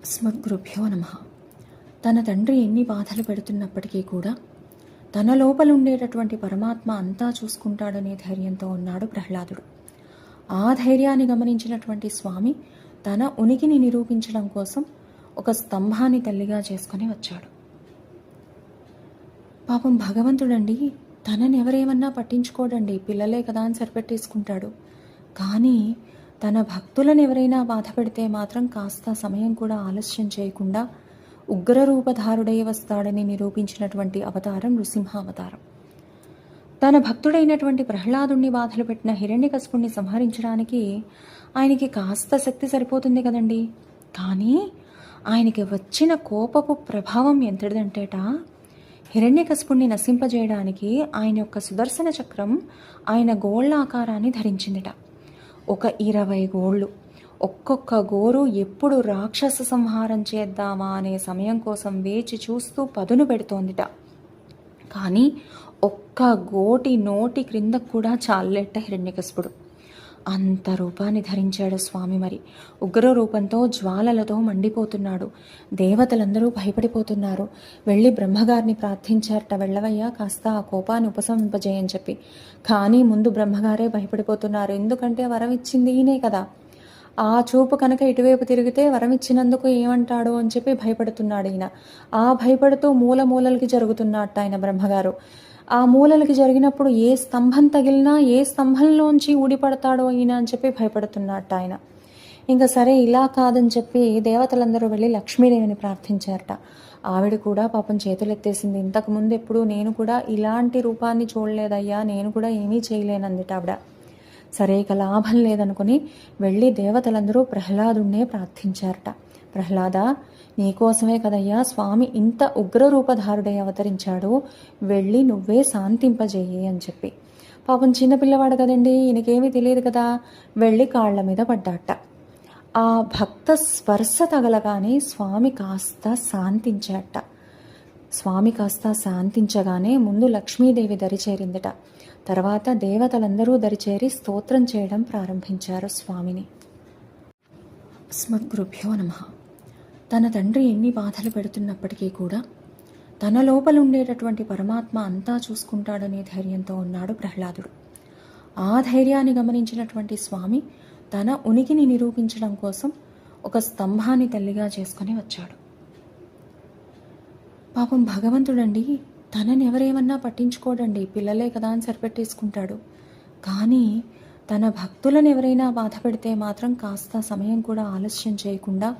అస్మద్గురుభ్యో నమః. తన తండ్రి ఎన్ని బాధలు పెడుతున్నప్పటికీ కూడా తన లోపల ఉండేటటువంటి పరమాత్మ అంతా చూసుకుంటాడనే ధైర్యంతో ఉన్నాడు ప్రహ్లాదుడు. ఆ ధైర్యాన్ని గమనించినటువంటి స్వామి తన ఉనికిని నిరూపించడం కోసం ఒక స్తంభాన్ని తల్లిగా చేసుకొని వచ్చాడు. పాపం భగవంతుడండి తనని ఎవరేమన్నా పట్టించుకోడండి, పిల్లలే కదా అని సరిపెట్టేసుకుంటాడు. కానీ తన భక్తులను ఎవరైనా బాధ పెడితే మాత్రం కాస్త సమయం కూడా ఆలస్యం చేయకుండా ఉగ్రరూపధారుడై వస్తాడని నిరూపించినటువంటి అవతారం నృసింహ అవతారం. తన భక్తుడైనటువంటి ప్రహ్లాదుణ్ణి బాధలు పెట్టిన హిరణ్యకశిపుణ్ణి సంహరించడానికి ఆయనకి కాస్త శక్తి సరిపోతుంది కదండి. కానీ ఆయనకి వచ్చిన కోపపు ప్రభావం ఎంతటిదంటేట, హిరణ్యకశిపుణ్ణి నశింపజేయడానికి ఆయన యొక్క సుదర్శన చక్రం ఆయన గోళ్ల ఆకారాన్ని ధరించిందిట. ఒక 20 గోళ్ళు, ఒక్కొక్క గోరు ఎప్పుడు రాక్షస సంహారం చేద్దామా అనే సమయం కోసం వేచి చూస్తూ పదును పెడుతోందిట. కానీ ఒక్క గోటి నోటి క్రింద కూడా చాలేట హిరణ్యకశిపుడు. అంత రూపాన్ని ధరించాడు స్వామి. మరి ఉగ్ర రూపంతో జ్వాలలతో మండిపోతున్నాడు. దేవతలందరూ భయపడిపోతున్నారు. వెళ్ళి బ్రహ్మగారిని ప్రార్థించారట, వెళ్ళవయ్యా కాస్త ఆ కోపాన్ని ఉపశమింపజేయని చెప్పి. కానీ ముందు బ్రహ్మగారే భయపడిపోతున్నారు. ఎందుకంటే వరం ఇచ్చింది ఈయనే కదా. ఆ చూపు కనుక ఇటువైపు తిరిగితే వరం ఇచ్చినందుకు ఏమంటాడు అని చెప్పి భయపడుతున్నాడు ఈయన. ఆ భయపడుతూ మూలకి జరుగుతున్నట్టు ఆయన బ్రహ్మగారు. ఆ మూలలకి జరిగినప్పుడు ఏ స్తంభం తగిలినా ఏ స్తంభంలోంచి ఊడిపడతాడో ఈయన అని చెప్పి భయపడుతున్నట్టు ఆయన. ఇంకా సరే ఇలా కాదని చెప్పి దేవతలందరూ వెళ్ళి లక్ష్మీదేవిని ప్రార్థించారట. ఆవిడ కూడా పాపం చేతులెత్తేసింది. ఇంతకుముందు ఎప్పుడు నేను కూడా ఇలాంటి రూపాన్ని చూడలేదయ్యా, నేను కూడా ఏమీ చేయలేనందిట ఆవిడ. సరే ఇక లాభం లేదనుకుని వెళ్ళి దేవతలందరూ ప్రహ్లాదుణ్ణే ప్రార్థించారట. ప్రహ్లాద, నీకోసమే కదయ్యా స్వామి ఇంత ఉగ్రరూపధారుడై అవతరించాడు, వెళ్ళి నువ్వే శాంతింపజేయి అని చెప్పి. పాపం చిన్నపిల్లవాడు కదండి, ఈయనకేమీ తెలియదు కదా. వెళ్ళి కాళ్ల మీద పడ్డాట. ఆ భక్త స్పర్శ తగలగానే స్వామి కాస్త శాంతించాట. స్వామి కాస్త శాంతించగానే ముందు లక్ష్మీదేవి దరిచేరిందట. తర్వాత దేవతలందరూ దరిచేరి స్తోత్రం చేయడం ప్రారంభించారు స్వామిని. అస్మద్గురుభ్యో నమః. తన తండ్రి ఎన్ని బాధలు పెడుతున్నప్పటికీ కూడా తన లోపల ఉండేటటువంటి పరమాత్మ అంతా చూసుకుంటాడనే ధైర్యంతో ఉన్నాడు ప్రహ్లాదుడు. ఆ ధైర్యాన్ని గమనించినటువంటి స్వామి తన ఉనికిని నిరూపించడం కోసం ఒక స్తంభాన్ని తల్లిగా చేసుకొని వచ్చాడు. పాపం భగవంతుడండి తనని ఎవరేమన్నా పట్టించుకోడండి, పిల్లలే కదా అని సరిపెట్టేసుకుంటాడు. కానీ తన భక్తులను ఎవరైనా బాధ పెడితే మాత్రం కాస్త సమయం కూడా ఆలస్యం చేయకుండా